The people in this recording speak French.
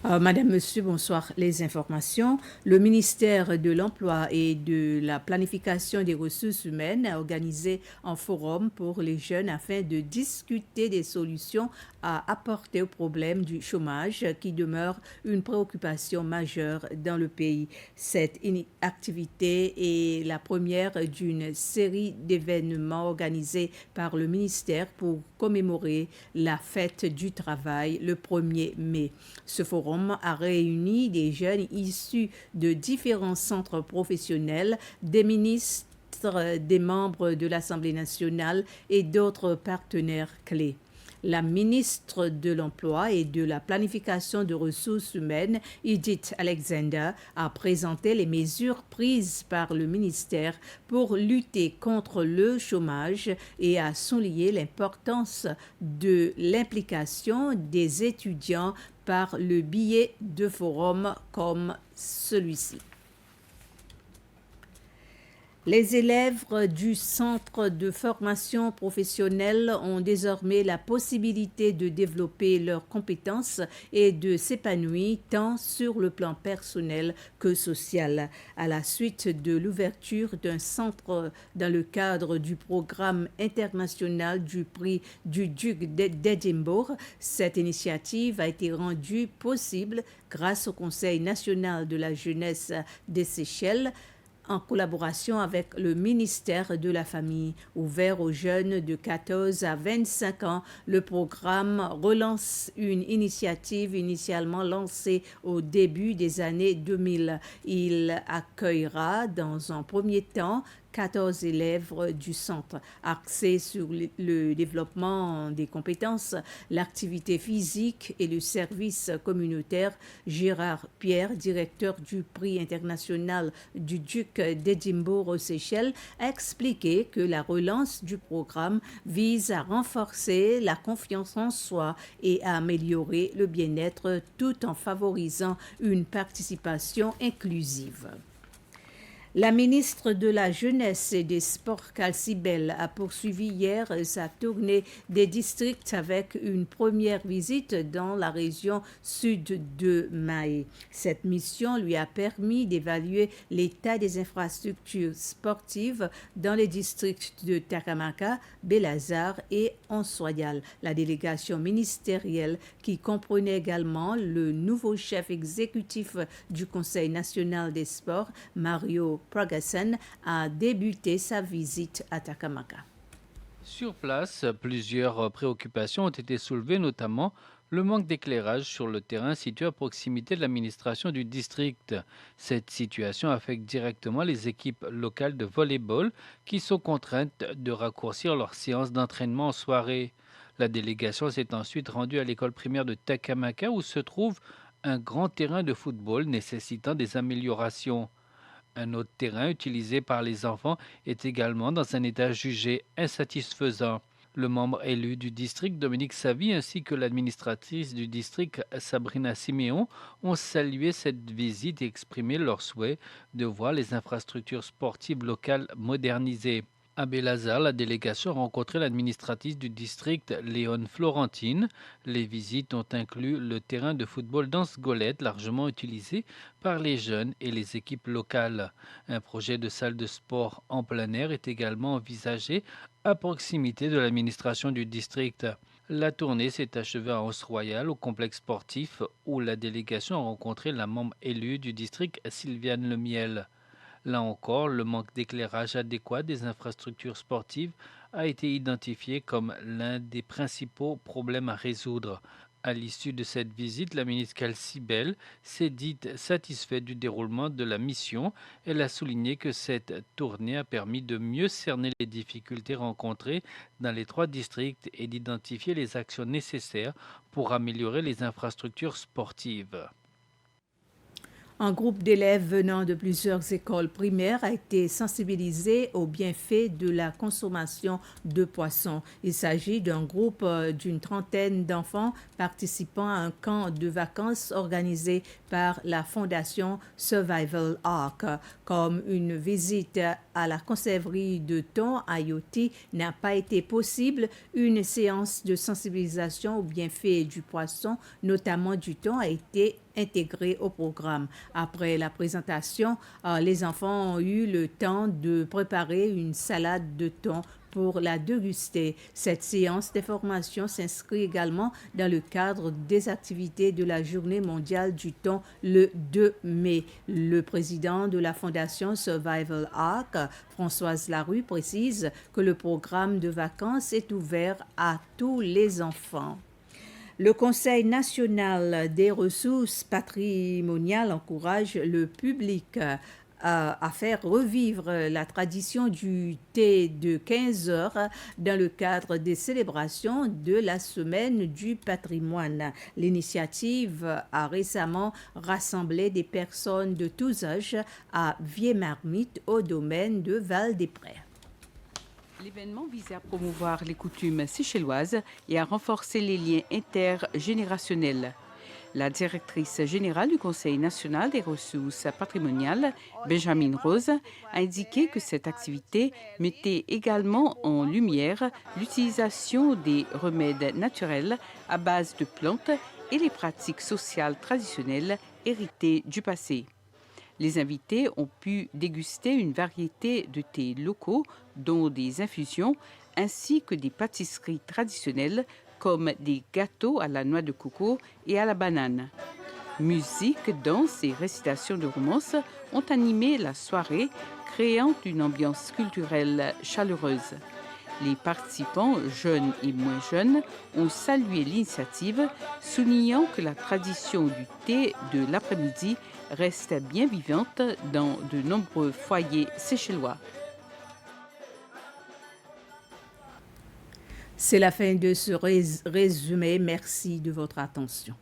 Madame, Monsieur, bonsoir. Les informations. Le ministère de l'Emploi et de la Planification des ressources humaines a organisé un forum pour les jeunes afin de discuter des solutions à apporter au problème du chômage qui demeure une préoccupation majeure dans le pays. Cette activité est la première d'une série d'événements organisés par le ministère pour commémorer la fête du travail le 1er mai. Ce forum a réuni des jeunes issus de différents centres professionnels, des ministres, des membres de l'Assemblée nationale et d'autres partenaires clés. La ministre de l'Emploi et de la Planification de ressources humaines, Edith Alexander, a présenté les mesures prises par le ministère pour lutter contre le chômage et a souligné l'importance de l'implication des étudiants par le biais de forums comme celui-ci. Les élèves du centre de formation professionnelle ont désormais la possibilité de développer leurs compétences et de s'épanouir tant sur le plan personnel que social. À la suite de l'ouverture d'un centre dans le cadre du programme international du prix du Duc d'Édimbourg, cette initiative a été rendue possible grâce au Conseil national de la jeunesse des Seychelles, en collaboration avec le ministère de la Famille. Ouvert aux jeunes de 14 à 25 ans, le programme relance une initiative initialement lancée au début des années 2000. Il accueillera dans un premier temps 14 élèves du centre, axés sur le développement des compétences, l'activité physique et le service communautaire. Gérard Pierre, directeur du prix international du Duc d'Édimbourg aux Seychelles, a expliqué que la relance du programme vise à renforcer la confiance en soi et à améliorer le bien-être tout en favorisant une participation inclusive. La ministre de la Jeunesse et des Sports, Calcibel, a poursuivi hier sa tournée des districts avec une première visite dans la région sud de Mahé. Cette mission lui a permis d'évaluer l'état des infrastructures sportives dans les districts de Takamaka, Belazar et Ansoyal. La délégation ministérielle, qui comprenait également le nouveau chef exécutif du Conseil national des sports, Mario Pragasen, a débuté sa visite à Takamaka. Sur place, plusieurs préoccupations ont été soulevées, notamment le manque d'éclairage sur le terrain situé à proximité de l'administration du district. Cette situation affecte directement les équipes locales de volley-ball qui sont contraintes de raccourcir leurs séances d'entraînement en soirée. La délégation s'est ensuite rendue à l'école primaire de Takamaka où se trouve un grand terrain de football nécessitant des améliorations. Un autre terrain utilisé par les enfants est également dans un état jugé insatisfaisant. Le membre élu du district, Dominique Savy, ainsi que l'administratrice du district, Sabrina Siméon, ont salué cette visite et exprimé leur souhait de voir les infrastructures sportives locales modernisées. À Belazar, la délégation a rencontré l'administratrice du district, Léone Florentine. Les visites ont inclus le terrain de football d'Ans-Golette, largement utilisé par les jeunes et les équipes locales. Un projet de salle de sport en plein air est également envisagé à proximité de l'administration du district. La tournée s'est achevée à Anse-Royal, au complexe sportif, où la délégation a rencontré la membre élue du district, Sylviane Lemiel. Là encore, le manque d'éclairage adéquat des infrastructures sportives a été identifié comme l'un des principaux problèmes à résoudre. À l'issue de cette visite, la ministre Calcibel s'est dite satisfaite du déroulement de la mission. Elle a souligné que cette tournée a permis de mieux cerner les difficultés rencontrées dans les 3 districts et d'identifier les actions nécessaires pour améliorer les infrastructures sportives. Un groupe d'élèves venant de plusieurs écoles primaires a été sensibilisé aux bienfaits de la consommation de poissons. Il s'agit d'un groupe d'une trentaine d'enfants participant à un camp de vacances organisé par la Fondation Survival Ark. Comme une visite à la conserverie de thon à Yoti n'a pas été possible, une séance de sensibilisation aux bienfaits du poisson, notamment du thon, a été intégrée au programme. Après la présentation, les enfants ont eu le temps de préparer une salade de thon pour la déguster. Cette séance d'information s'inscrit également dans le cadre des activités de la Journée mondiale du thon le 2 mai. Le président de la Fondation Survival Ark, Françoise Larue, précise que le programme de vacances est ouvert à tous les enfants. Le Conseil national des ressources patrimoniales encourage le public à faire revivre la tradition du thé de 15 heures dans le cadre des célébrations de la Semaine du patrimoine. L'initiative a récemment rassemblé des personnes de tous âges à Vieux-Marmite au domaine de Val-des-Prés. L'événement visait à promouvoir les coutumes séchelloises et à renforcer les liens intergénérationnels. La directrice générale du Conseil national des ressources patrimoniales, Benjamin Rose, a indiqué que cette activité mettait également en lumière l'utilisation des remèdes naturels à base de plantes et les pratiques sociales traditionnelles héritées du passé. Les invités ont pu déguster une variété de thés locaux, dont des infusions, ainsi que des pâtisseries traditionnelles comme des gâteaux à la noix de coco et à la banane. Musique, danse et récitation de romances ont animé la soirée, créant une ambiance culturelle chaleureuse. Les participants, jeunes et moins jeunes, ont salué l'initiative, soulignant que la tradition du thé de l'après-midi reste bien vivante dans de nombreux foyers séchellois. C'est la fin de ce résumé. Merci de votre attention.